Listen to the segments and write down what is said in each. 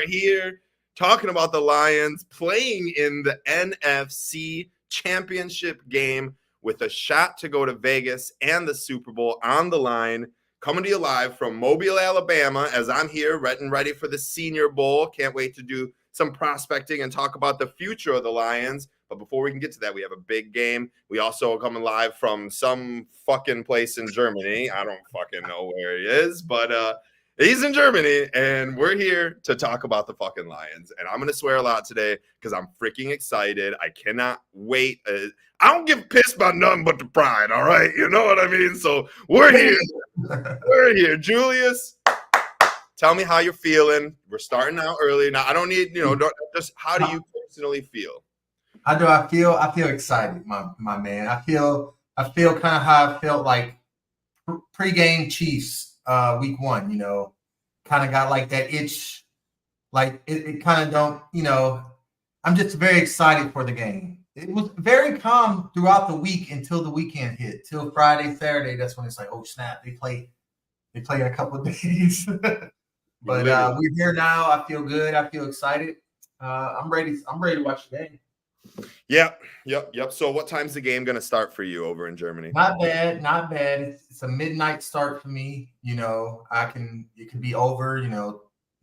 here talking about the Lions playing in the NFC Championship game with a shot to go to Vegas and the Super Bowl on the line. Coming to you live from Mobile, Alabama, as I'm here getting ready for the Senior Bowl. Can't wait to do some prospecting and talk about the future of the Lions. But before we can get to that, we have a big game. We also are coming live from some fucking place in Germany. I don't fucking know where he is, but he's in Germany, and we're here to talk about the fucking Lions. And I'm going to swear a lot today because I'm freaking excited. I cannot wait. I don't give pissed about nothing but the pride, all right? You know what I mean? So we're here. We're here. Julius, tell me how you're feeling. We're starting out early. Now, I don't need, just how do you personally feel? How do I feel? I feel excited, my man. I feel kind of how I felt like pre-game Chiefs week 1, kind of got like that itch. Like it kind of don't, I'm just very excited for the game. It was very calm throughout the week until the weekend hit. Till Friday, Saturday, that's when it's like, oh snap, they play in a couple of days. But we're here now. I feel good. I feel excited. I'm ready to watch the game. Yep. So what time's the game going to start for you over in Germany? Not bad. It's a midnight start for me. It can be over,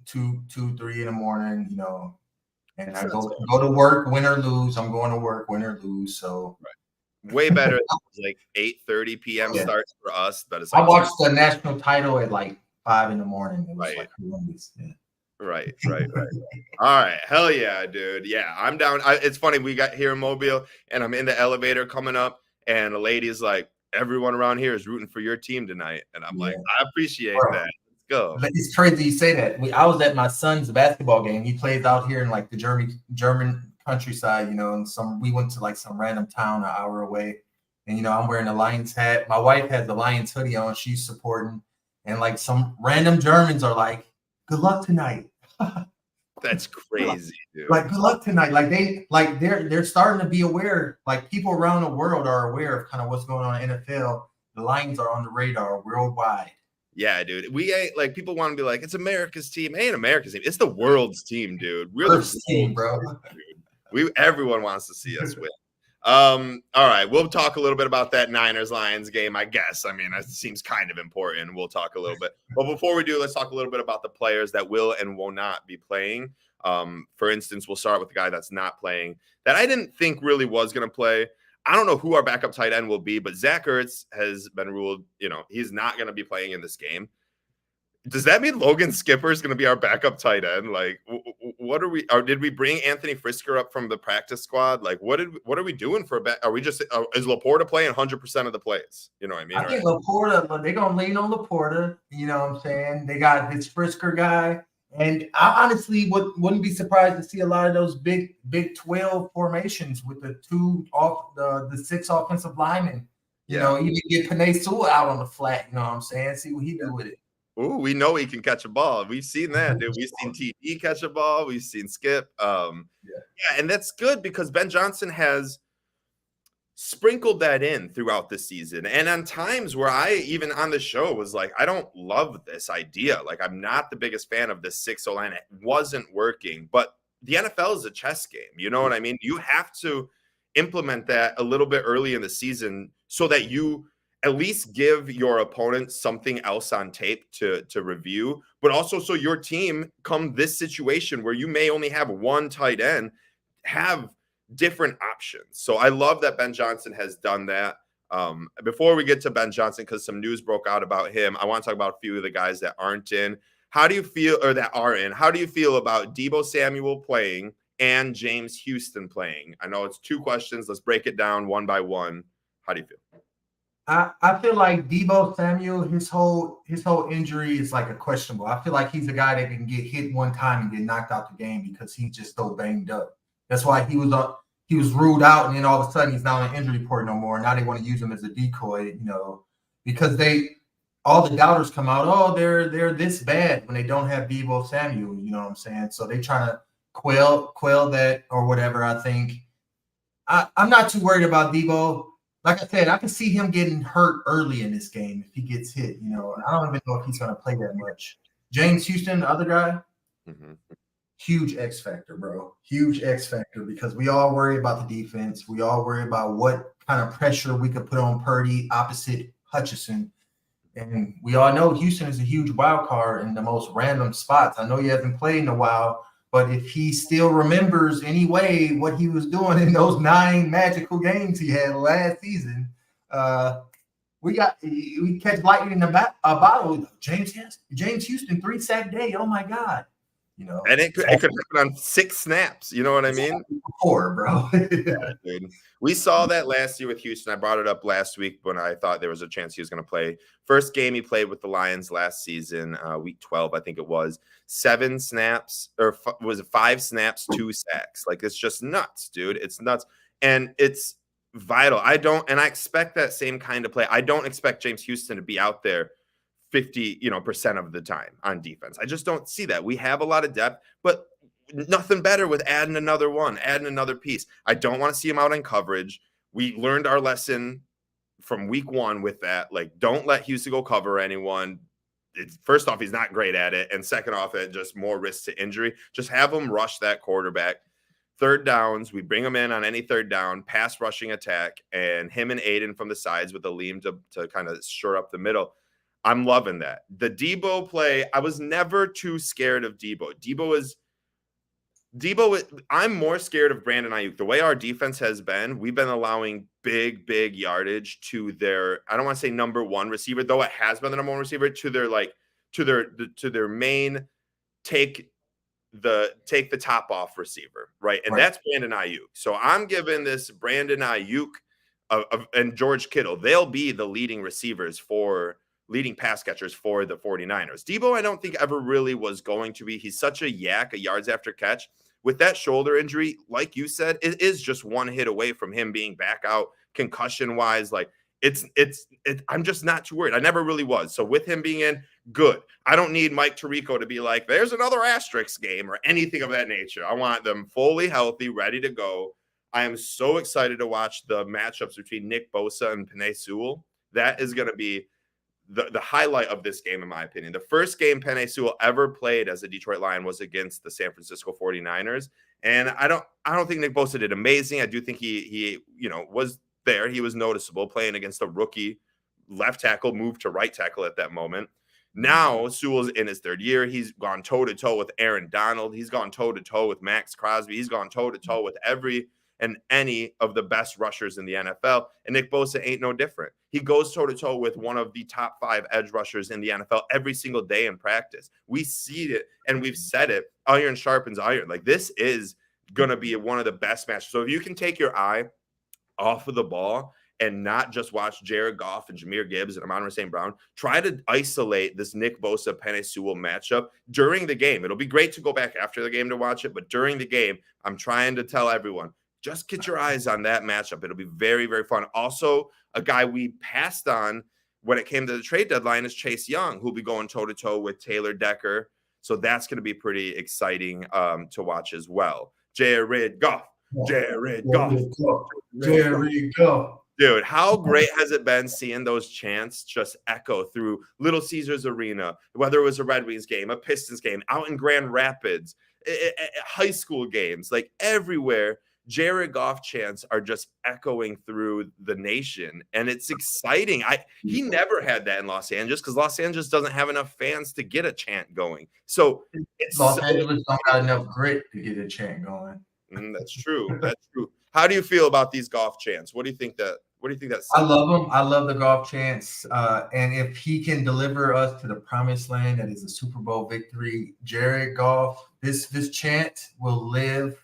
2, 3 in the morning, and I go to work, win or lose. I'm going to work, win or lose. So way better than like 8:30 p.m. starts for us. But it's like I watched the national title at like 5 in the morning. It was Right. All right. Hell yeah, dude. Yeah, I'm down. It's funny. We got here in Mobile, and I'm in the elevator coming up, and a lady's like, everyone around here is rooting for your team tonight. And I'm like, I appreciate that. Let's go. It's crazy you say that. I was at my son's basketball game. He plays out here in like the German countryside, and we went to like some random town an hour away. And, I'm wearing a Lions hat. My wife has the Lions hoodie on. She's supporting. And like some random Germans are like, good luck tonight. That's crazy, dude. Like, good luck tonight. Like they're starting to be aware. Like people around the world are aware of kind of what's going on in the NFL. The Lions are on the radar worldwide. Yeah, dude. We ain't like people want to be like, it's America's team. It ain't America's team. It's the world's team, dude. We're the team, bro. Dude. Everyone wants to see us win. All right, we'll talk a little bit about that Niners-Lions game, I guess. I mean, it seems kind of important. We'll talk a little bit. But before we do, let's talk a little bit about the players that will and will not be playing. For instance, we'll start with the guy that's not playing that I didn't think really was going to play. I don't know who our backup tight end will be, but Zach Ertz has been ruled, he's not going to be playing in this game. Does that mean Logan Skipper is going to be our backup tight end? Like, what are we? Or did we bring Anthony Frisker up from the practice squad? Like, what are we doing for a back? Are we just is Laporta playing 100% of the plays? You know what I mean? I think Laporta. They're gonna lean on Laporta. You know what I'm saying? They got this Frisker guy, and I honestly wouldn't be surprised to see a lot of those big 12 formations with the 6 offensive linemen. Even get Penei Sewell out on the flat. You know what I'm saying? See what he do with it. Ooh, we know he can catch a ball. We've seen that, dude. We've seen TD catch a ball. We've seen Skip. And that's good because Ben Johnson has sprinkled that in throughout the season. And on times where I, even on the show, was like, I don't love this idea. Like, I'm not the biggest fan of this 6-0 line. It wasn't working. But the NFL is a chess game. You know what I mean? You have to implement that a little bit early in the season so that you at least give your opponent something else on tape to review, but also so your team, come this situation where you may only have one tight end, have different options. So I love that Ben Johnson has done that. Before we get to Ben Johnson, because some news broke out about him, I want to talk about a few of the guys that aren't in. How do you feel about Deebo Samuel playing and James Houston playing? I know it's 2 questions. Let's break it down one by one. How do you feel? I feel like Deebo Samuel, his whole injury is like a questionable. I feel like he's a guy that can get hit one time and get knocked out the game because he's just so banged up. That's why he was ruled out, and then all of a sudden he's not on the injury report no more. Now they want to use him as a decoy, because all the doubters come out. Oh, they're this bad when they don't have Deebo Samuel. You know what I'm saying? So they trying to quell that or whatever. I think I'm not too worried about Deebo. Like I said, I can see him getting hurt early in this game if he gets hit. I don't even know if he's going to play that much. James Houston, the other guy, huge X factor, bro. Huge X factor because we all worry about the defense. We all worry about what kind of pressure we could put on Purdy opposite Hutchinson. And we all know Houston is a huge wild card in the most random spots. I know he hasn't played in a while, but if he still remembers anyway what he was doing in those 9 magical games he had last season, we catch lightning in a bottle. James Houston 3-sack day. Oh my God. And it could happen on 6 snaps. You know what I mean? 4, bro. Yeah, dude. We saw that last year with Houston. I brought it up last week when I thought there was a chance he was going to play. First game he played with the Lions last season, week 12, I think it was. 7 snaps, or was it 5 snaps, 2 sacks? Like, it's just nuts, dude. It's nuts. And it's vital. I expect that same kind of play. I don't expect James Houston to be out there 50% of the time on defense. I just don't see that. We have a lot of depth, but nothing better with adding another piece. I don't want to see him out in coverage. We learned our lesson from week 1 with that. Like, don't let Houston go cover anyone. First off, he's not great at it. And second off, it just more risk to injury. Just have him rush that quarterback. Third downs, we bring him in on any third down, pass rushing attack, and him and Aiden from the sides with the Liam to kind of shore up the middle. I'm loving that. The Debo play, I was never too scared of Debo. I'm more scared of Brandon Ayuk. The way our defense has been, we've been allowing big yardage to their, I don't want to say number 1 receiver, though it has been the number 1 receiver, to their main take the top off receiver, right? And that's Brandon Ayuk. So I'm giving this Brandon Ayuk and George Kittle. They'll be the leading pass catchers for the 49ers. Debo, I don't think ever really was going to be. He's such a yak, a yards after catch. With that shoulder injury, like you said, it is just one hit away from him being back out concussion-wise. Like, I'm just not too worried. I never really was. So with him being in, good. I don't need Mike Tirico to be like, there's another asterisk game or anything of that nature. I want them fully healthy, ready to go. I am so excited to watch the matchups between Nick Bosa and Penei Sewell. That is going to be the highlight of this game, in my opinion. The first game Penei Sewell ever played as a Detroit Lion was against the San Francisco 49ers. And I don't think Nick Bosa did amazing. I do think he was there. He was noticeable playing against a rookie left tackle, moved to right tackle at that moment. Now Sewell's in his 3rd year. He's gone toe-to-toe with Aaron Donald. He's gone toe-to-toe with Max Crosby. He's gone toe-to-toe with every and any of the best rushers in the NFL. And Nick Bosa ain't no different. He goes toe-to-toe with one of the top 5 edge rushers in the NFL every single day in practice. We see it, and we've said it, iron sharpens iron. Like, this is going to be one of the best matches. So if you can take your eye off of the ball and not just watch Jared Goff and Jahmyr Gibbs and Amon-Ra St. Brown, try to isolate this Nick Bosa, Penei Sewell matchup during the game. It'll be great to go back after the game to watch it, but during the game, I'm trying to tell everyone, just get your eyes on that matchup. It'll be very, very fun. Also, a guy we passed on when it came to the trade deadline is Chase Young, who'll be going toe-to-toe with Taylor Decker. So that's going to be pretty exciting to watch as well. Jared Goff. Dude, how great has it been seeing those chants just echo through Little Caesars Arena, whether it was a Red Wings game, a Pistons game, out in Grand Rapids, high school games, like everywhere. Jared Goff chants are just echoing through the nation, and it's exciting. He never had that in Los Angeles because Los Angeles doesn't have enough fans to get a chant going. So Los Angeles don't got enough grit to get a chant going. That's true. That's true. How do you feel about these Goff chants? What do you think that? I love them. I love the Goff chants. And if he can deliver us to the promised land, that is a Super Bowl victory, Jared Goff, this chant will live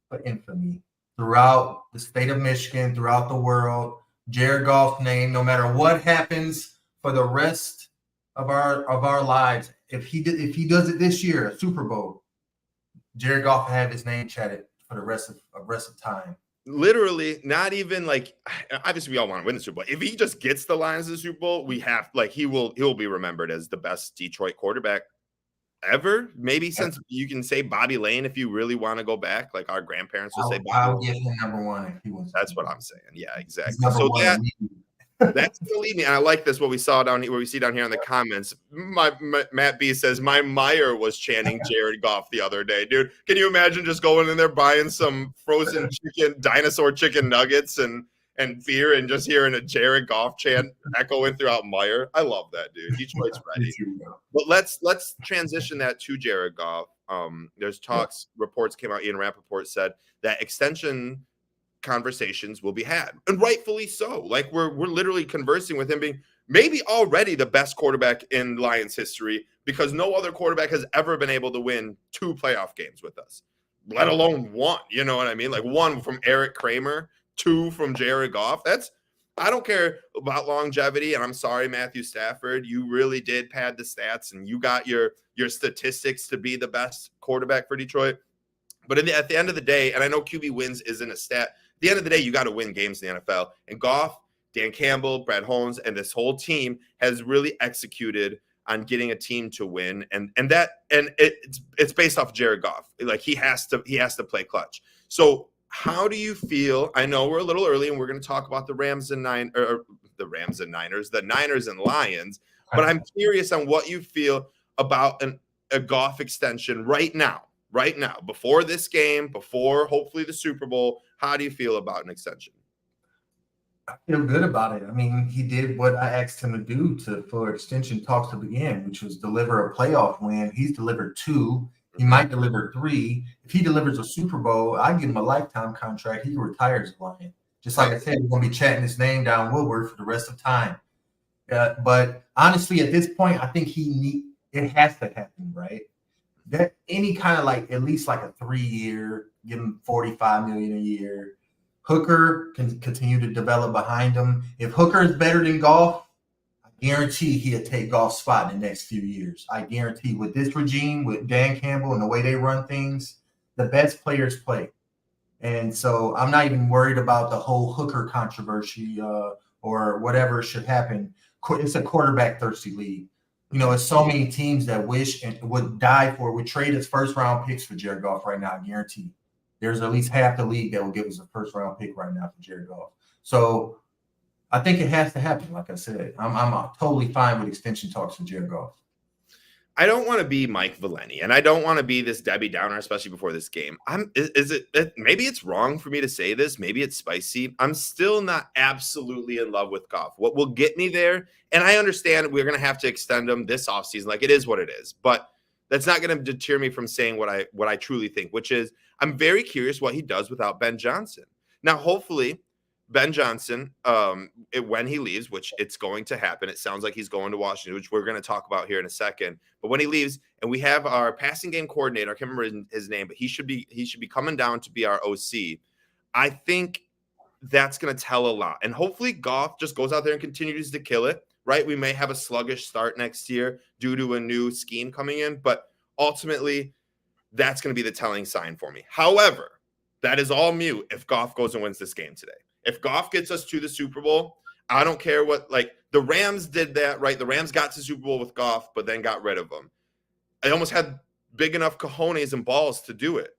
for infamy throughout the state of Michigan, throughout the world. Jared Goff's name, no matter what happens for the rest of our lives, if he does it this year, a Super Bowl, Jared Goff will have his name chatted for the rest of time. Literally, not even like, obviously we all want to win the Super Bowl. If he just gets the Lions to the Super Bowl, he will be remembered as the best Detroit quarterback ever. Maybe since you can say Bobby Lane if you really want to go back, like our grandparents would say. I'll give him number 1 if he wants. That's what I'm saying. Yeah, exactly. So That's gonna lead me. And I like this. What we saw down here, what we see down here in the comments. Matt B says my Meyer was chanting Jared Goff the other day, dude. Can you imagine just going in there buying some frozen chicken, dinosaur chicken nuggets and beer, and just hearing a Jared Goff chant echoing throughout Meyer? I love that, dude. Detroit's ready. But let's transition that to Jared Goff. There's talks, reports came out. Ian Rappaport said that extension conversations will be had, and rightfully so. Like we're literally conversing with him being maybe already the best quarterback in Lions history, because no other quarterback has ever been able to win 2 playoff games with us, let alone 1. You know what I mean? Like 1 from Eric Kramer, 2 from Jared Goff. That's, I don't care about longevity, and I'm sorry, Matthew Stafford, you really did pad the stats and you got your statistics to be the best quarterback for Detroit. But at the end of the day, and I know QB wins isn't a stat, at the end of the day, you got to win games in the NFL. And Goff, Dan Campbell, Brad Holmes, and this whole team has really executed on getting a team to win. And it's based off of Jared Goff. Like he has to play clutch. So how do you feel? I know we're a little early and we're going to talk about the Niners and Lions, but I'm curious on what you feel about a Goff extension right now, before this game, before hopefully the Super Bowl. How do you feel about an extension? I feel good about it. I mean, he did what I asked him to do for extension talks to begin, which was deliver a playoff win. He's delivered 2. He might deliver 3. If he delivers a Super Bowl, I give him a lifetime contract. He can retire as a Lion. Just like I said, we're going to be chatting his name down Woodward for the rest of time. But honestly, at this point, I think it has to happen, right? That any kind of like at least like a 3-year, give him $45 million a year. Hooker can continue to develop behind him. If Hooker is better than Goff, I guarantee he'll take Goff's spot in the next few years. I guarantee with this regime, with Dan Campbell and the way they run things, the best players play. And so I'm not even worried about the whole Hooker controversy or whatever should happen. It's a quarterback thirsty league. You know, it's so many teams that wish and would trade its first round picks for Jared Goff right now, I guarantee. There's at least half the league that will give us a first round pick right now for Jared Goff. So I think it has to happen. Like I said, I'm totally fine with extension talks for Jared Goff. I don't want to be Mike Valeni, and I don't want to be this Debbie Downer, especially before this game. Maybe it's wrong for me to say this. Maybe it's spicy. I'm still not absolutely in love with Goff. What will get me there, and I understand we're going to have to extend him this offseason. Like, it is what it is. But that's not going to deter me from saying what I truly think, which is I'm very curious what he does without Ben Johnson. Now, hopefully, Ben Johnson, when he leaves, which it's going to happen, it sounds like he's going to Washington, which we're going to talk about here in a second. But when he leaves, and we have our passing game coordinator, I can't remember his name, but he should be coming down to be our OC. I think that's going to tell a lot. And hopefully Goff just goes out there and continues to kill it, right? We may have a sluggish start next year due to a new scheme coming in, but ultimately that's going to be the telling sign for me. However, that is all mute if Goff goes and wins this game today. If Goff gets us to the Super Bowl, I don't care what, like the Rams did that, right? The Rams got to the Super Bowl with Goff, but then got rid of him. I almost had big enough cojones and balls to do it.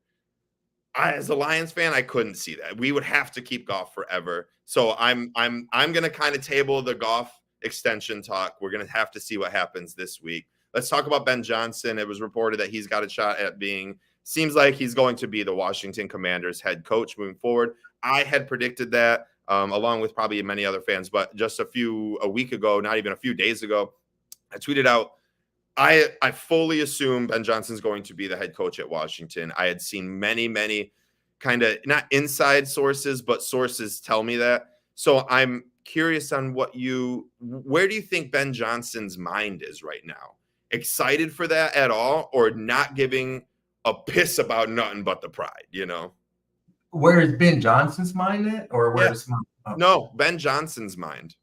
As a Lions fan, I couldn't see that. We would have to keep Goff forever. So I'm going to kind of table the Goff extension talk. We're going to have to see what happens this week. Let's talk about Ben Johnson. It was reported that he's got a shot at seems like he's going to be the Washington Commanders head coach moving forward. I had predicted that along with probably many other fans, but just a week ago, not even a few days ago, I tweeted out, I fully assume Ben Johnson's going to be the head coach at Washington. I had seen many kind of not inside sources, but sources tell me that. So I'm curious on where do you think Ben Johnson's mind is right now? Excited for that at all, or not giving a piss about nothing but the pride, you know? Where is Ben Johnson's mind at, or where's No, Ben Johnson's mind?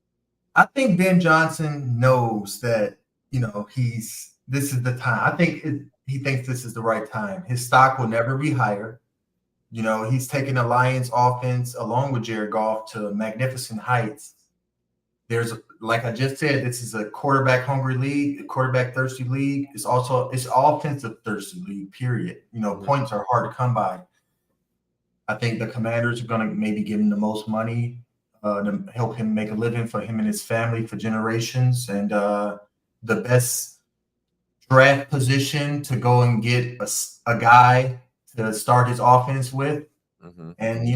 I think Ben Johnson knows that, you know, this is the time. I think he thinks this is the right time. His stock will never be higher. You know, he's taken the Lions offense along with Jared Goff to magnificent heights. Like I just said, this is a quarterback hungry league, a quarterback thirsty league. It's offensive thirsty league, period. You know, points are hard to come by. I think the Commanders are going to maybe give him the most money. to help him make a living for him and his family for generations, and the best draft position to go and get a guy to start his offense with. Mm-hmm. And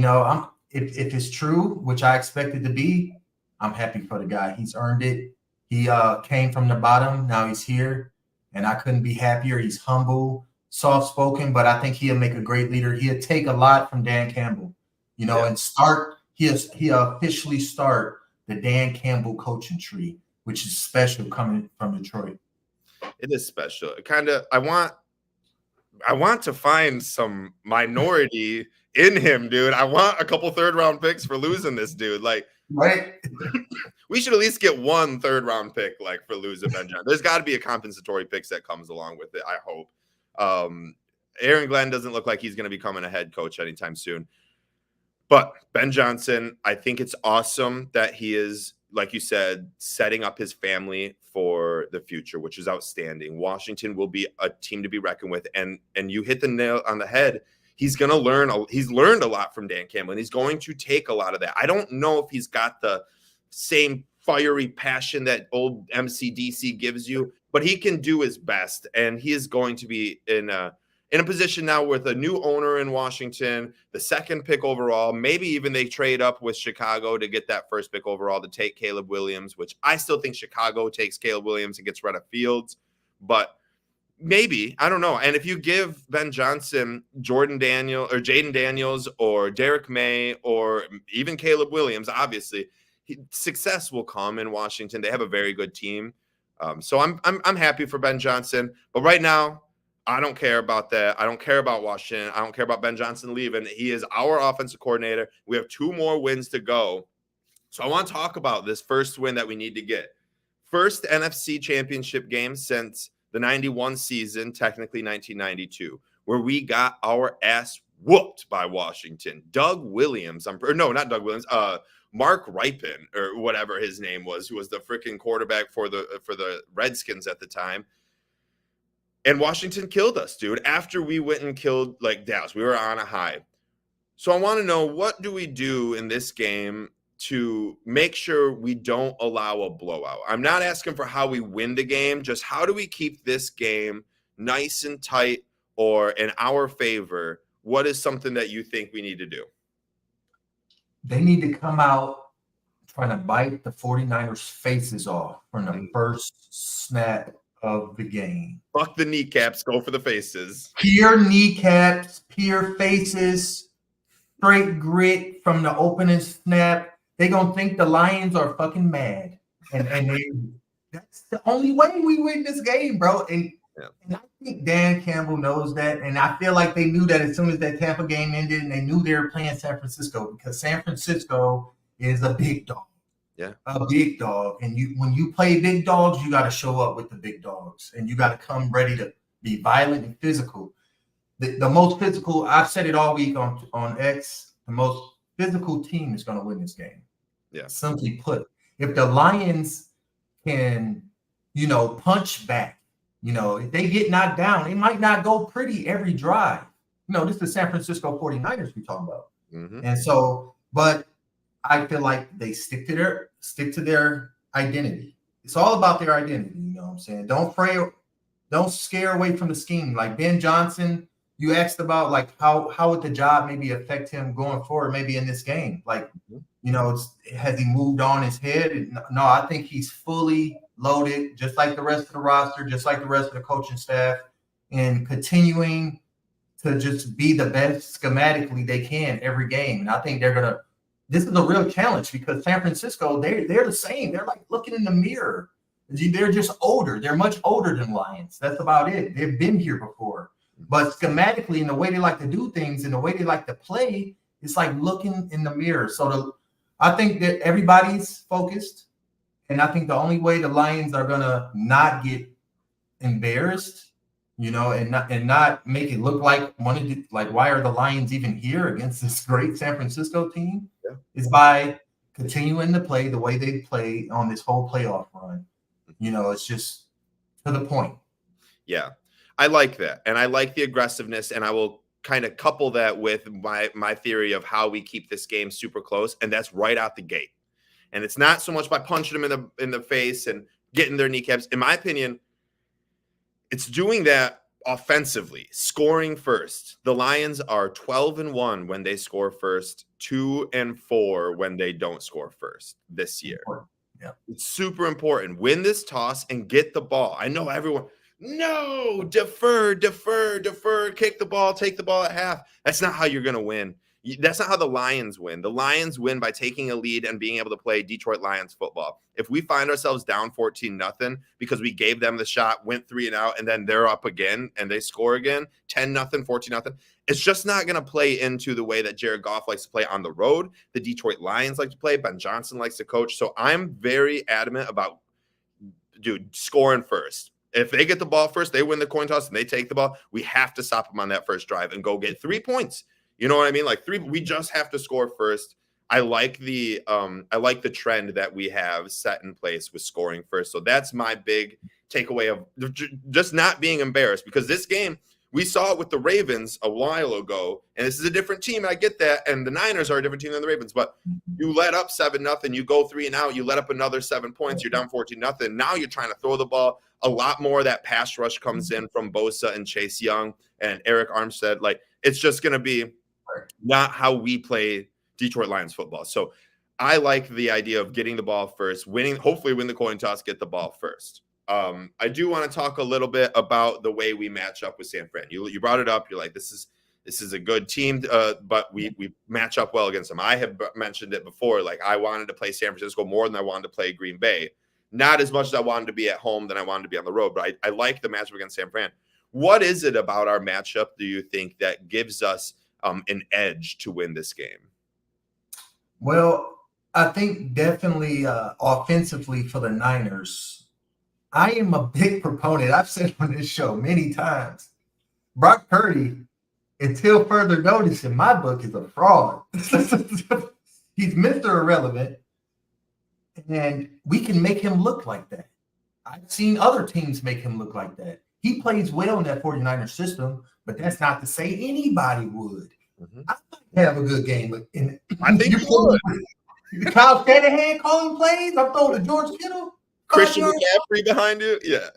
if it's true, which I expect it to be, I'm happy for the guy. He's earned it. He came from the bottom. Now he's here, and I couldn't be happier. He's humble, soft-spoken, but I think he'll make a great leader. He'll take a lot from Dan Campbell, and start. He officially start the Dan Campbell coaching tree, which is special coming from Detroit. It is special. I want to find some minority in him, dude. I want a couple third-round picks for losing this dude. Like, right? We should at least get one third-round pick, like, for losing Ben Johnson. There's got to be a compensatory pick that comes along with it, I hope. Aaron Glenn doesn't look like he's going to be becoming a head coach anytime soon. But Ben Johnson, I think it's awesome that he is, like you said, setting up his family for the future, which is outstanding. Washington will be a team to be reckoned with. And you hit the nail on the head. He's going to learn. He's learned a lot from Dan Campbell, and he's going to take a lot of that. I don't know if he's got the same fiery passion that old MCDC gives you, but he can do his best. And he is going to be in a position now with a new owner in Washington, the second pick overall. Maybe even they trade up with Chicago to get that first pick overall to take Caleb Williams, which I still think Chicago takes Caleb Williams and gets rid of Fields. But maybe, I don't know. And if you give Ben Johnson, Jaden Daniels or Derek May or even Caleb Williams, obviously, success will come in Washington. They have a very good team. So I'm happy for Ben Johnson. But right now, I don't care about that. I don't care about Washington. I don't care about Ben Johnson leaving. He is our offensive coordinator. We have 2 more wins to go. So I want to talk about this first win that we need to get. First NFC championship game since the 91 season, technically 1992, where we got our ass whooped by Washington. Doug Williams, not Doug Williams, Mark Ripon, or whatever his name was, who was the freaking quarterback for the Redskins at the time. And Washington killed us, dude, after we went and killed, like, Dallas. We were on a high. So I want to know, what do we do in this game to make sure we don't allow a blowout? I'm not asking for how we win the game, just how do we keep this game nice and tight or in our favor? What is something that you think we need to do? They need to come out trying to bite the 49ers' faces off from the first snap of the game. Fuck the kneecaps, go for the faces. Pure kneecaps, pure faces, straight grit from the opening snap. They gonna think the Lions are fucking mad, and that's the only way we win this game, bro. And I think Dan Campbell knows that, and I feel like they knew that as soon as that Tampa game ended, and they knew they were playing San Francisco, because San Francisco is a big dog. Yeah, a big dog. And when you play big dogs, you got to show up with the big dogs, and you got to come ready to be violent and physical. The most physical, I've said it all week on X, the most physical team is going to win this game. Yeah. Simply put, if the Lions can, punch back, if they get knocked down, it might not go pretty every drive. This is the San Francisco 49ers we're talking about. Mm-hmm. And so, but I feel like they stick to their identity. It's all about their identity. You know what I'm saying? Don't scare away from the scheme. Like Ben Johnson, you asked about, like, how would the job maybe affect him going forward, maybe in this game? Like, has he moved on his head? No, I think he's fully loaded, just like the rest of the roster, just like the rest of the coaching staff, and continuing to just be the best schematically they can every game. And I think this is a real challenge, because San Francisco, they're the same. They're like looking in the mirror. They're just older. They're much older than Lions. That's about it. They've been here before. But schematically, and the way they like to do things and the way they like to play, it's like looking in the mirror. So I think that everybody's focused. And I think the only way the Lions are going to not get embarrassed, and not make it look like why are the Lions even here against this great San Francisco team, is by continuing to play the way they play on this whole playoff run. It's just to the point. Yeah, I like that. And I like the aggressiveness, and I will kind of couple that with my theory of how we keep this game super close. And that's right out the gate. And it's not so much by punching them in the face and getting their kneecaps. In my opinion, it's doing that offensively, scoring first. The Lions are 12-1 when they score first, 2-4 when they don't score first this year. Yeah. It's super important. Win this toss and get the ball. I know everyone, no, defer, kick the ball, take the ball at half. That's not how you're going to win. That's not how the Lions win. The Lions win by taking a lead and being able to play Detroit Lions football. If we find ourselves down 14-0 because we gave them the shot, went 3 and out, and then they're up again and they score again, 10-0, 14-0, it's just not going to play into the way that Jared Goff likes to play on the road. The Detroit Lions like to play. Ben Johnson likes to coach. So I'm very adamant about, scoring first. If they get the ball first, they win the coin toss and they take the ball, we have to stop them on that first drive and go get 3 points. You know what I mean? Like 3, we just have to score first. I like the trend that we have set in place with scoring first. So that's my big takeaway of just not being embarrassed, because this game, we saw it with the Ravens a while ago, and this is a different team. And I get that. And the Niners are a different team than the Ravens, but you let up 7-0, you go 3 and out, you let up another 7 points, you're down 14-0. Now you're trying to throw the ball. A lot more of that pass rush comes in from Bosa and Chase Young and Eric Armstead. Like, it's just going to be not how we play Detroit Lions football. So I like the idea of getting the ball first, winning, hopefully win the coin toss, get the ball first. I do want to talk a little bit about the way we match up with San Fran. You brought it up. You're like, this is a good team, but we match up well against them. I have mentioned it before. Like, I wanted to play San Francisco more than I wanted to play Green Bay. Not as much as I wanted to be at home than I wanted to be on the road, but I like the matchup against San Fran. What is it about our matchup, do you think, that gives us an edge to win this game? Well, I think definitely offensively for the Niners, I am a big proponent. I've said on this show many times, Brock Purdy, until further notice in my book, is a fraud. He's Mr. Irrelevant, and we can make him look like that. I've seen other teams make him look like that. He plays well in that 49ers system, but that's not to say anybody would. Mm-hmm. I have a good game. I think you would. Kyle Shanahan calling plays. I'm throwing to George Kittle. Christian McCaffrey behind you. Yeah.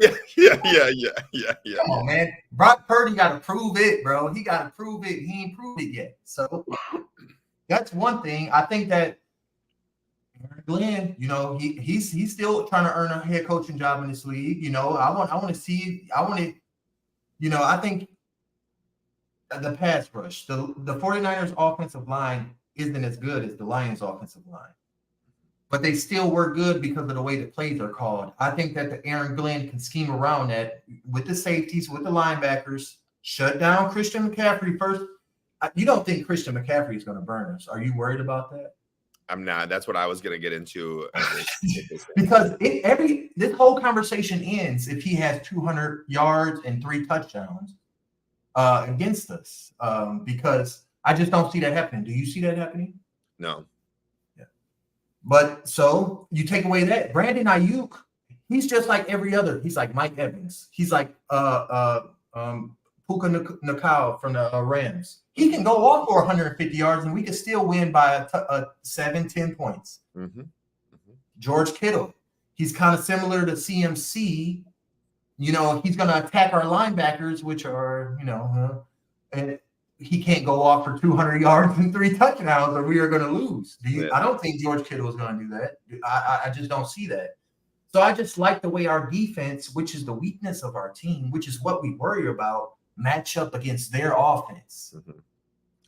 Come on, man. Brock Purdy got to prove it, bro. He got to prove it. He ain't proved it yet. So that's one thing. I think that Glenn, he's still trying to earn a head coaching job in this league. I want to see. I think the pass rush, the 49ers offensive line isn't as good as the Lions offensive line, but they still work good because of the way the plays are called. I think that the Aaron Glenn can scheme around that with the safeties, with the linebackers, shut down Christian McCaffrey first. You don't think Christian McCaffrey is going to burn us? Are you worried about that? I'm not. That's what I was going to get into. Because this whole conversation ends if he has 200 yards and 3 touchdowns against us, because I just don't see that happening. Do you see that happening? No. Yeah. But so you take away that Brandon Ayuk, he's just like every other. He's like Mike Evans. He's like Puka Nacua from the Rams. He can go off for 150 yards and we can still win by 7-10 points. Mm-hmm. George Kittle, he's kind of similar to CMC. He's going to attack our linebackers, which are, and he can't go off for 200 yards and 3 touchdowns or we are going to lose. I don't think George Kittle is going to do that. I just don't see that. So I just like the way our defense, which is the weakness of our team, which is what we worry about, match up against their offense. Mm-hmm.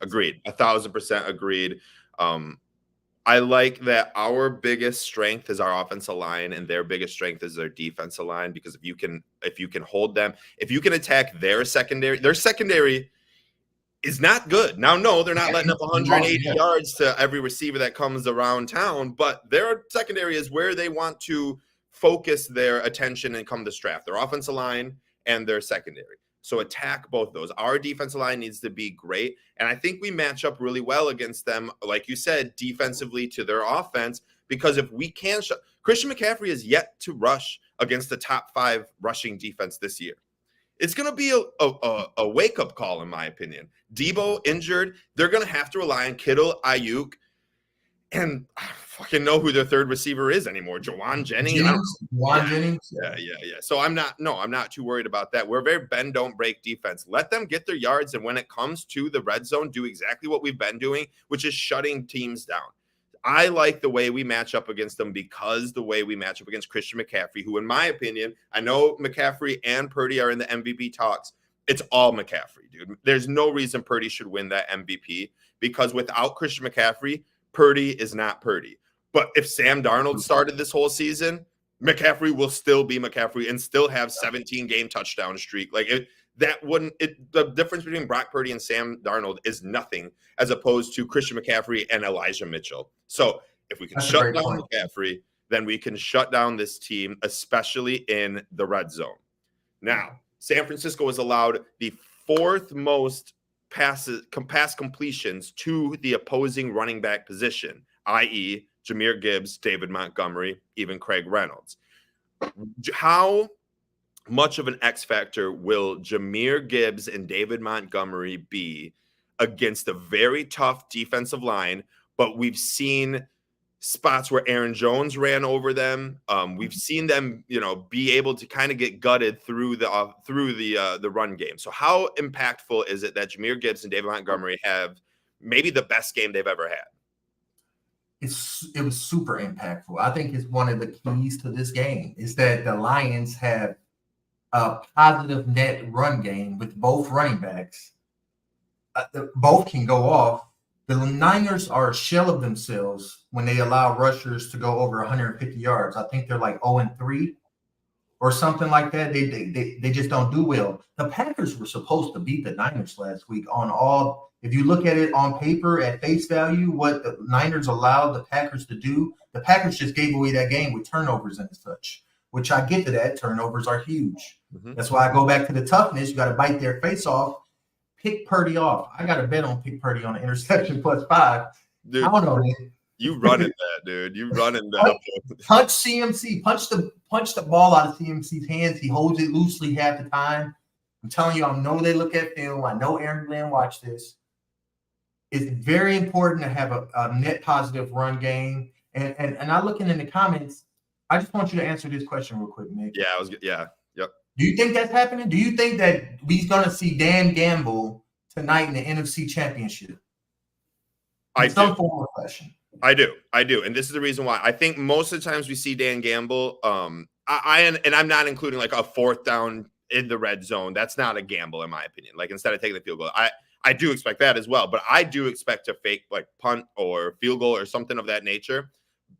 Agreed. 1,000% agreed. I like that our biggest strength is our offensive line and their biggest strength is their defensive line, because if you can hold them, if you can attack their secondary is not good. Now, no, they're not letting up 180 yards to every receiver that comes around town, but their secondary is where they want to focus their attention and come this draft, their offensive line and their secondary. So attack both those. Our defensive line needs to be great. And I think we match up really well against them, like you said, defensively to their offense, because if we can Christian McCaffrey is yet to rush against the top 5 rushing defense this year. It's going to be a wake-up call, in my opinion. Debo injured. They're going to have to rely on Kittle, Ayuk, And I don't fucking know who their third receiver is anymore. Juwan Jennings? Jennings. Yeah. So I'm not too worried about that. We're a very bend, don't break defense. Let them get their yards. And when it comes to the red zone, do exactly what we've been doing, which is shutting teams down. I like the way we match up against them because the way we match up against Christian McCaffrey, who, in my opinion, I know McCaffrey and Purdy are in the MVP talks. It's all McCaffrey, dude. There's no reason Purdy should win that MVP because without Christian McCaffrey, Purdy is not Purdy. But if Sam Darnold started this whole season, McCaffrey will still be McCaffrey and still have 17-game touchdown streak. Like the difference between Brock Purdy and Sam Darnold is nothing as opposed to Christian McCaffrey and Elijah Mitchell. So if we can shut down McCaffrey, then we can shut down this team, especially in the red zone. Now, San Francisco has allowed the fourth most pass completions to the opposing running back position, i.e., Jahmyr Gibbs, David Montgomery, even Craig Reynolds. How much of an X factor will Jahmyr Gibbs and David Montgomery be against a very tough defensive line? But we've seen spots where Aaron Jones ran over them. We've seen them, be able to kind of get gutted through the run game. So how impactful is it that Jahmyr Gibbs and David Montgomery have maybe the best game they've ever had? It was super impactful. I think it's one of the keys to this game is that the Lions have a positive net run game with both running backs. Both can go off. The Niners are a shell of themselves when they allow rushers to go over 150 yards. I think they're like 0-3 or something like that. They just don't do well. The Packers were supposed to beat the Niners last week on all. If you look at it on paper at face value, what the Niners allowed the Packers to do, the Packers just gave away that game with turnovers and such, which I get to that. Turnovers are huge. Mm-hmm. That's why I go back to the toughness. You got to bite their face off. Pick Purdy off. I got a bet on pick Purdy on the interception +5. Dude, I don't know, man. You running that, dude. You running that. Punch CMC. Punch the ball out of CMC's hands. He holds it loosely half the time. I'm telling you, I know they look at film. I know Aaron Glenn watched this. It's very important to have a net positive run game. And I looking in the comments, I just want you to answer this question real quick, Nick. Yep. Do you think that's happening? Do you think that we're going to see Dan Gamble tonight in the NFC Championship? Some form of fashion. I do. And this is the reason why. I think most of the times we see Dan Gamble, and I'm not including like a fourth down in the red zone. That's not a gamble, in my opinion. Like instead of taking the field goal, I do expect that as well. But I do expect a fake like punt or field goal or something of that nature,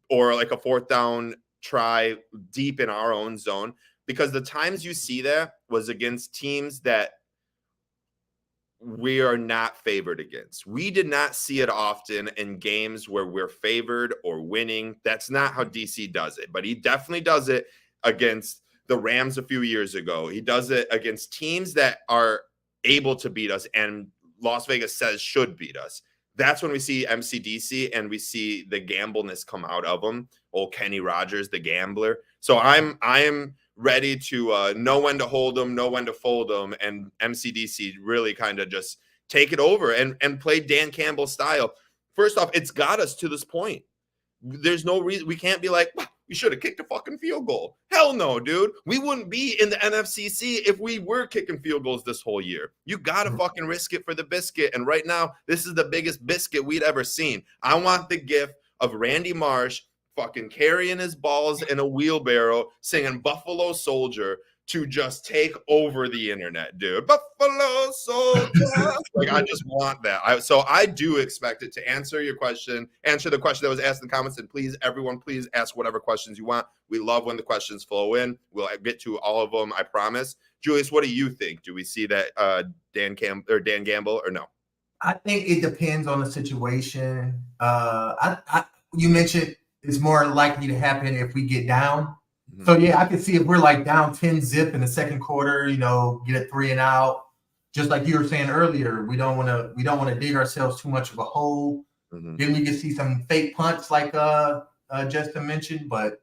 or like a fourth down try deep in our own zone. Because the times you see that was against teams that we are not favored against. We did not see it often in games where we're favored or winning. That's not how DC does it. But he definitely does it against the Rams a few years ago. He does it against teams that are able to beat us and Las Vegas says should beat us. That's when we see MCDC and we see the gambleness come out of him. Old Kenny Rogers, the gambler. So I'm ready to know when to hold them, know when to fold them, and MCDC really kind of just take it over and play Dan Campbell style. First off, it's got us to this point. There's no reason we can't be like, we should have kicked a fucking field goal. Hell no, dude. We wouldn't be in the NFCC if we were kicking field goals this whole year. You got to fucking risk it for the biscuit. And right now, this is the biggest biscuit we'd ever seen. I want the gif of Randy Marsh fucking carrying his balls in a wheelbarrow, singing Buffalo Soldier to just take over the internet, dude. Buffalo Soldier. Like, I just want that. So I do expect it to answer the question that was asked in the comments. And please, everyone, please ask whatever questions you want. We love when the questions flow in. We'll get to all of them, I promise. Julius, what do you think? Do we see that Dan Gamble or no? I think it depends on the situation. You mentioned it's more likely to happen if we get down. Mm-hmm. So yeah, I can see if we're like down 10-zip in the second quarter, get a 3 and out. Just like you were saying earlier, we don't want to dig ourselves too much of a hole. Mm-hmm. Then we can see some fake punts like Justin mentioned, but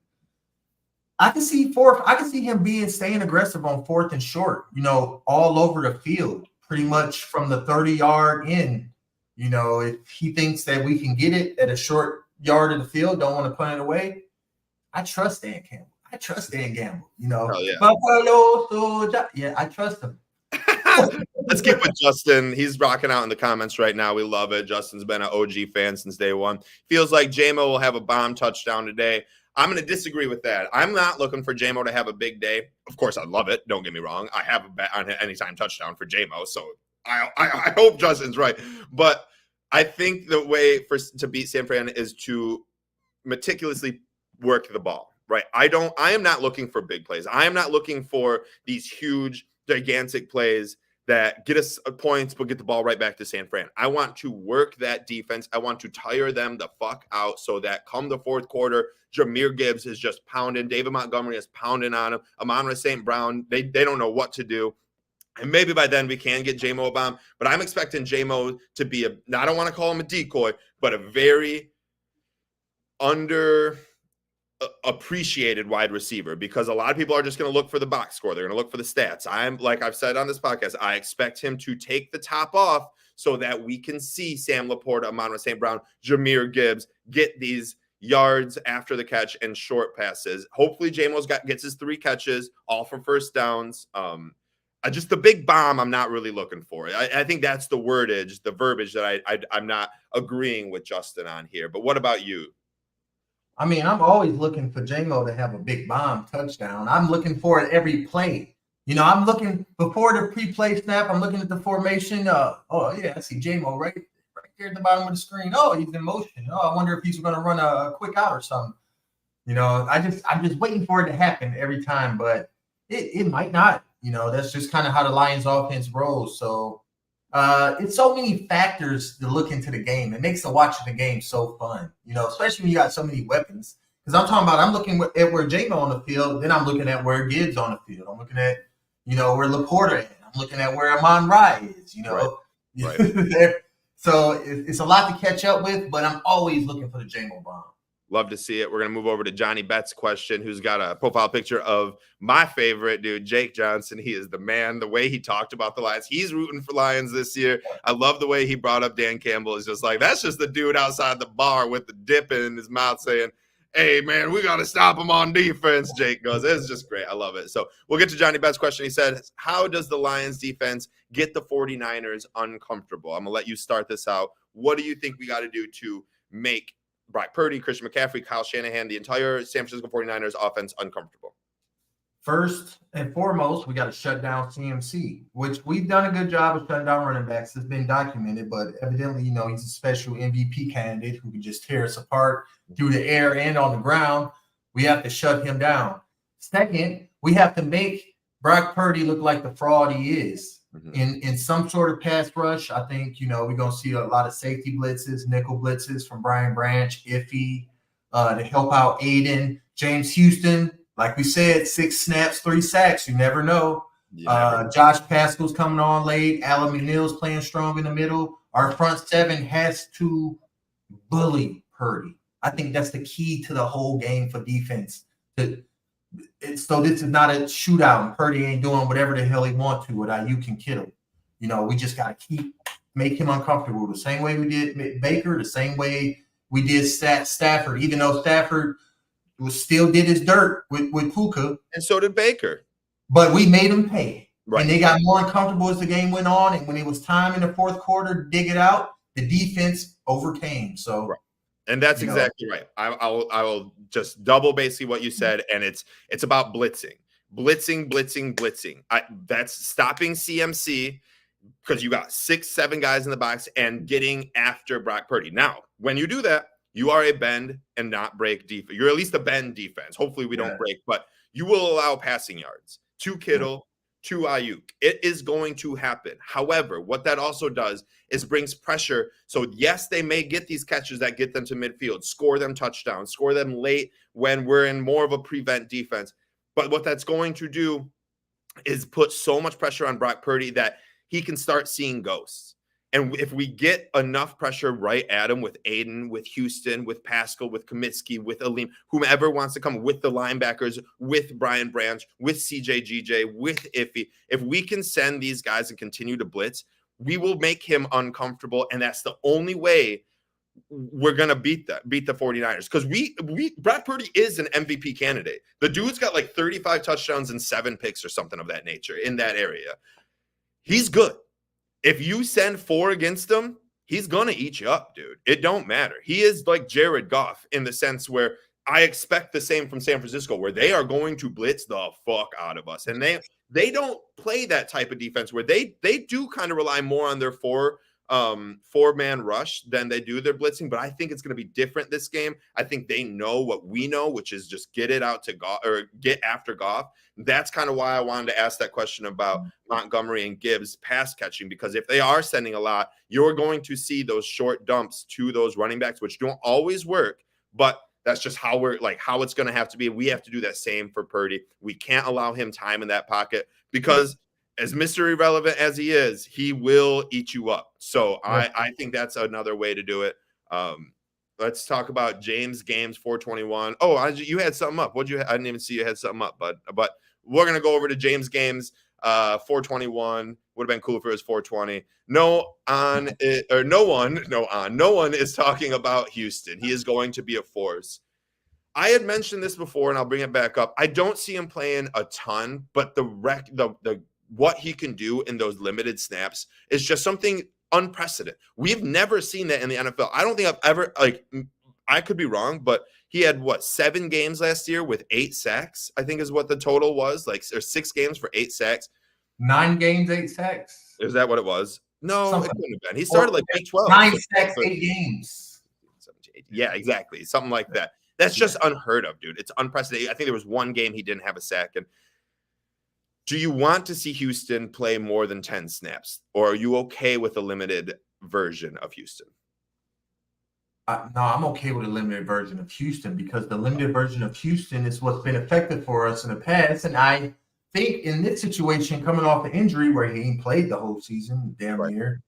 I can see him staying aggressive on 4th and short, all over the field, pretty much from the 30-yard in. If he thinks that we can get it at a short yard of the field, don't want to punt it away. I trust Dan Campbell. I trust Dan Gamble. Oh, yeah. Buffalo Soldier. Yeah, I trust him. Let's keep with Justin. He's rocking out in the comments right now. We love it. Justin's been an OG fan since day one. Feels like JMO will have a bomb touchdown today. I'm going to disagree with that. I'm not looking for JMO to have a big day. Of course, I love it. Don't get me wrong. I have a bet on anytime touchdown for JMO, so I hope Justin's right. But I think the way to beat San Fran is to meticulously work the ball, right? I am not looking for big plays. I am not looking for these huge, gigantic plays that get us points but get the ball right back to San Fran. I want to work that defense. I want to tire them the fuck out so that come the fourth quarter, Jahmyr Gibbs is just pounding. David Montgomery is pounding on him. Amon-Ra St. Brown, they don't know what to do. And maybe by then we can get JMO a bomb. But I'm expecting JMO to be I don't want to call him a decoy, but a very appreciated wide receiver, because a lot of people are just going to look for the box score. They're going to look for the stats. Like I've said on this podcast, I expect him to take the top off so that we can see Sam Laporta, Amon-Ra St. Brown, Jahmyr Gibbs get these yards after the catch and short passes. Hopefully JMO's gets his 3 catches, all for first downs. Just the big bomb I'm not really looking for. I think that's the verbiage that I'm not agreeing with Justin on here. But what about you? I mean, I'm always looking for JMO to have a big bomb touchdown. I'm looking for it every play. I'm looking before the pre-play snap. I'm looking at the formation. Oh yeah, I see JMO right there at the bottom of the screen. Oh, he's in motion. Oh, I wonder if he's going to run a quick out or something. I'm just waiting for it to happen every time, but it might not. That's just kind of how the Lions offense rolls. So it's so many factors to look into the game. It makes the watching the game so fun, especially when you got so many weapons. Because I'm looking at where JMO on the field, then I'm looking at where Gibbs on the field. I'm looking at, where Laporta is. I'm looking at where Amon-Ra is, Right. So it's a lot to catch up with, but I'm always looking for the JMO bomb. Love to see it. We're going to move over to Johnny Betts' question, who's got a profile picture of my favorite dude, Jake Johnson. He is the man. The way he talked about the Lions, he's rooting for Lions this year. I love the way he brought up Dan Campbell. It's just like, that's just the dude outside the bar with the dip in his mouth saying, hey, man, we got to stop him on defense, Jake goes. It's just great. I love it. So we'll get to Johnny Betts' question. He said, how does the Lions defense get the 49ers uncomfortable? I'm going to let you start this out. What do you think we got to do to make Brock Purdy, Christian McCaffrey, Kyle Shanahan, the entire San Francisco 49ers offense uncomfortable? First and foremost, we got to shut down CMC, which we've done a good job of shutting down running backs. It's been documented, but evidently, he's a special MVP candidate who can just tear us apart through the air and on the ground. We have to shut him down. Second, we have to make Brock Purdy look like the fraud he is. In some sort of pass rush. I think, we're going to see a lot of safety blitzes, nickel blitzes from Brian Branch, Iffy, to help out Aiden. James Houston, like we said, 6 snaps, 3 sacks. You never know. Josh Pascal's coming on late. Alan McNeil's playing strong in the middle. Our front 7 has to bully Purdy. I think that's the key to the whole game for defense. So this is not a shootout, and Purdy ain't doing whatever the hell he wants to with Ayuk and Kittle. We just got to make him uncomfortable the same way we did Baker, the same way we did Stafford, even though Stafford still did his dirt with Puka. And so did Baker. But we made him pay. Right. And they got more uncomfortable as the game went on. And when it was time in the fourth quarter to dig it out, the defense overcame. So. Right. And that's exactly right. I will just double basically what you said, and it's about blitzing. That's stopping CMC, because you got 6-7 guys in the box and getting after Brock Purdy. Now, when you do that, you are a bend and not break defense. You're at least a bend defense. Hopefully we don't break, but you will allow passing yards to Kittle, to Ayuk. It is going to happen. However, what that also does is brings pressure. So yes, they may get these catches that get them to midfield, score them touchdowns, score them late when we're in more of a prevent defense. But what that's going to do is put so much pressure on Brock Purdy that he can start seeing ghosts. And if we get enough pressure right at him with Aiden, with Houston, with Pascal, with Comiskey, with Aleem, whomever wants to come, with the linebackers, with Brian Branch, with CJGJ, with Iffy, if we can send these guys and continue to blitz, we will make him uncomfortable. And that's the only way we're going to beat the 49ers, because Brock Purdy is an MVP candidate. The dude's got like 35 touchdowns and 7 picks or something of that nature in that area. He's good. If you send 4 against him, he's going to eat you up, dude. It don't matter. He is like Jared Goff in the sense where I expect the same from San Francisco, where they are going to blitz the fuck out of us. And they don't play that type of defense where they do kind of rely more on their 4-man rush than they do their blitzing. But I think it's going to be different this game. I think they know what we know, which is just get it out to Goff, or get after Goff. That's kind of why I wanted to ask that question about Montgomery and Gibbs pass catching, because if they are sending a lot, you're going to see those short dumps to those running backs, which don't always work, but that's just how it's going to have to be. We have to do that same for Purdy. We can't allow him time in that pocket, because as Mr. Irrelevant as he is, he will eat you up. So I think that's another way to do it. Let's talk about James Games 421. Oh, you had something up. What'd you? I didn't even see you had something up, but we're gonna go over to James Games 421. Would have been cool if it was 420. No one is talking about Houston. He is going to be a force. I had mentioned this before, and I'll bring it back up. I don't see him playing a ton, but the what he can do in those limited snaps is just something unprecedented. We've never seen that in the NFL. I don't think I've ever, I could be wrong, but he had 7 games last year with 8 sacks, I think is what the total was, or 6 games for 8 sacks. 9 games, 8 sacks. Is that what it was? No, it couldn't have been. He started week 12. 9 sacks, 8 games. 17, yeah, exactly. Something like that. That's just unheard of, dude. It's unprecedented. I think there was 1 game he didn't have a sack. And do you want to see Houston play more than 10 snaps, or are you okay with a limited version of Houston? No, I'm okay with a limited version of Houston, because the limited version of Houston is what's been effective for us in the past. And I think in this situation, coming off an injury where he ain't played the whole season, damn near,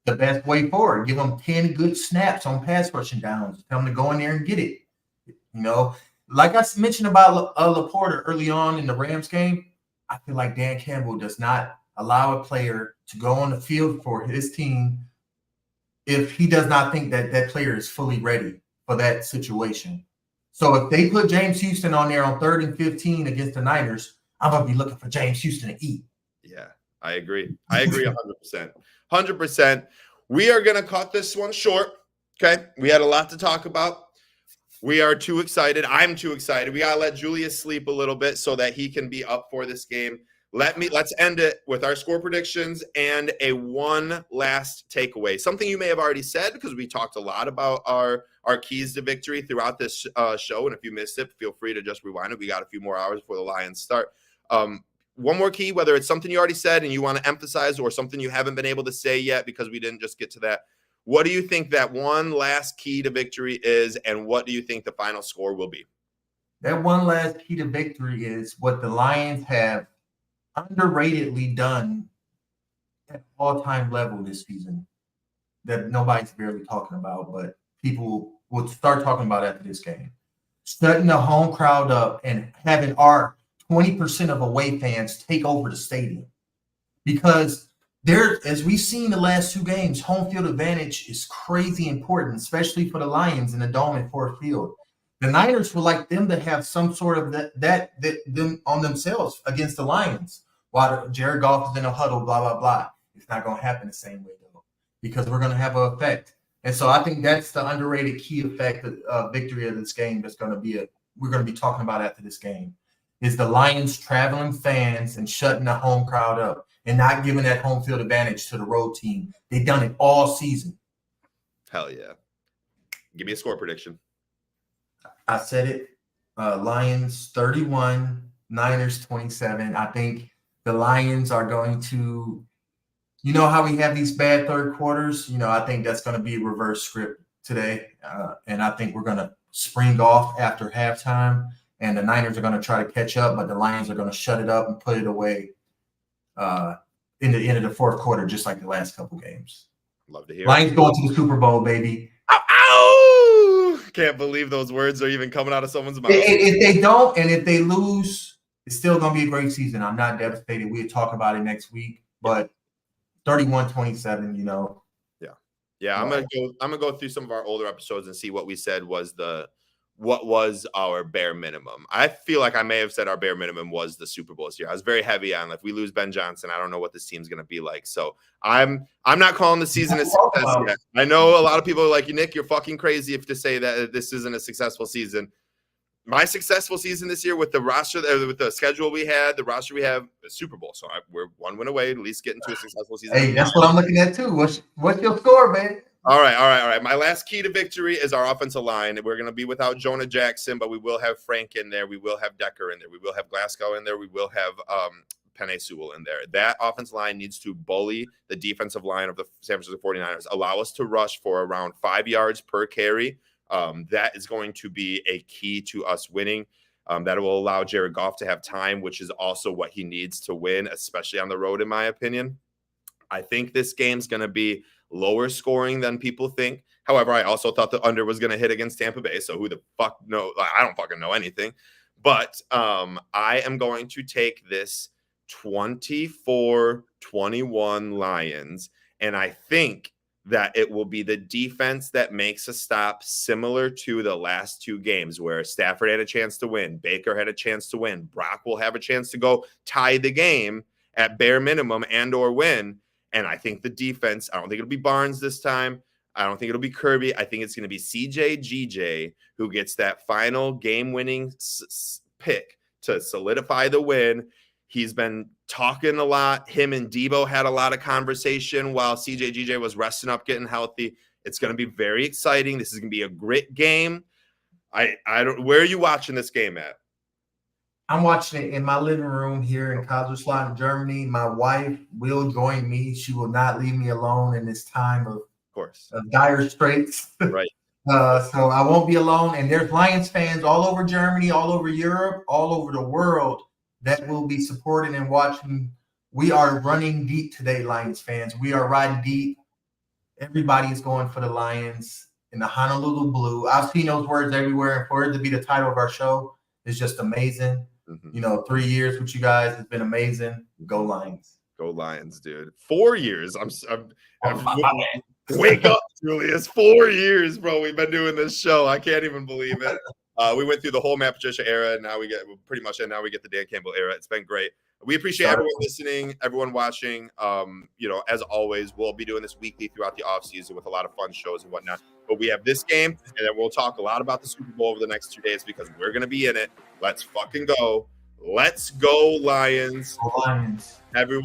the best way forward, give him 10 good snaps on pass rushing downs. Tell him to go in there and get it. You know, like I mentioned about Laporta early on in the Rams game, I feel like Dan Campbell does not allow a player to go on the field for his team if he does not think that that player is fully ready for that situation. So if they put James Houston on there on 3rd and 15 against the Niners, I'm going to be looking for James Houston to eat. Yeah, I agree. 100%. 100%. We are going to cut this one short. Okay. We had a lot to talk about. We are too excited. I'm too excited. We got to let Julius sleep a little bit so that he can be up for this game. Let's end it with our score predictions and a one last takeaway. Something you may have already said, because we talked a lot about our keys to victory throughout this show. And if you missed it, feel free to just rewind it. We got a few more hours before the Lions start. One more key, whether it's something you already said and you want to emphasize, or something you haven't been able to say yet because we didn't just get to that. What do you think that one last key to victory is, and what do you think the final score will be? That one last key to victory is what the Lions have underratedly done at all-time level this season that nobody's barely talking about, but people will start talking about after this game. Shutting the home crowd up and having our 20% of away fans take over the stadium. Because as we've seen the last 2 games, home field advantage is crazy important, especially for the Lions in the Dome and Ford Field. The Niners would like them to have some sort of that them on themselves against the Lions. While Jared Goff is in a huddle, blah, blah, blah. It's not going to happen the same way, though, because we're going to have an effect. And so I think that's the underrated key effect of victory of this game that's going to be we're going to be talking about after this game, is the Lions traveling fans and shutting the home crowd up and not giving that home field advantage to the road team. They've done it all season. Hell yeah. Give me a score prediction. I said it. Lions 31, Niners 27. I think the Lions are going to, you know how we have these bad third quarters? You know, I think that's going to be a reverse script today. And I think we're going to spring off after halftime, and the Niners are going to try to catch up, but the Lions are going to shut it up and put it away in the end of the fourth quarter, just like the last couple games. Love to hear Lions going to the Super Bowl, baby. Ow, ow! Can't believe those words are even coming out of someone's mouth. If they don't, and if they lose, it's still going to be a great season. I'm not devastated. We'll talk about it next week, but 31-27, you know. Yeah, I'm gonna go through some of our older episodes and see what we said was what was our bare minimum. I feel like I may have said our bare minimum was the Super Bowl this year. I was very heavy on if we lose Ben Johnson, I don't know what this team's gonna be like. So I'm not calling the season a success yet. I know a lot of people are like, Nick, you're fucking crazy if to say that this isn't a successful season. My successful season this year with the roster, with the schedule we had, the roster we have, the Super Bowl. So we're 1 win away, at least get into a successful season. Hey, that's what I'm looking at too. What's your score, man? All right. My last key to victory is our offensive line. We're going to be without Jonah Jackson, but we will have Frank in there. We will have Decker in there. We will have Glasgow in there. We will have Penei Sewell in there. That offensive line needs to bully the defensive line of the San Francisco 49ers, allow us to rush for around 5 yards per carry. That is going to be a key to us winning. That will allow Jared Goff to have time, which is also what he needs to win, especially on the road, in my opinion. I think this game's going to be lower scoring than people think. However, I also thought the under was going to hit against Tampa Bay. So who the fuck knows? I don't fucking know anything. But I am going to take this 24-21 Lions. And I think that it will be the defense that makes a stop, similar to the last two games where Stafford had a chance to win. Baker had a chance to win. Brock will have a chance to go tie the game at bare minimum and or win. And I think the defense, I don't think it'll be Barnes this time. I don't think it'll be Kirby. I think it's going to be CJ GJ who gets that final game-winning pick to solidify the win. He's been talking a lot. Him and Debo had a lot of conversation while CJ GJ was resting up, getting healthy. It's going to be very exciting. This is going to be a grit game. I don't. Where are you watching this game at? I'm watching it in my living room here in Kaiserslautern, Germany. My wife will join me. She will not leave me alone in this time of dire straits. Right. So I won't be alone. And there's Lions fans all over Germany, all over Europe, all over the world that will be supporting and watching. We are running deep today, Lions fans. We are riding deep. Everybody is going for the Lions in the Honolulu blue. I've seen those words everywhere. And for it to be the title of our show is just amazing. Mm-hmm. 3 years with you guys has been amazing. Go Lions. Go Lions, dude. 4 years. Wake up, Julius. 4 years, bro. We've been doing this show. I can't even believe it. We went through the whole Matt Patricia era, and now we get pretty much, and now we get the Dan Campbell era. It's been great. We appreciate everyone listening, everyone watching. As always, we'll be doing this weekly throughout the offseason with a lot of fun shows and whatnot. But we have this game, and then we'll talk a lot about the Super Bowl over the next 2 days because we're going to be in it. Let's fucking go. Let's go, Lions. Lions. Everyone.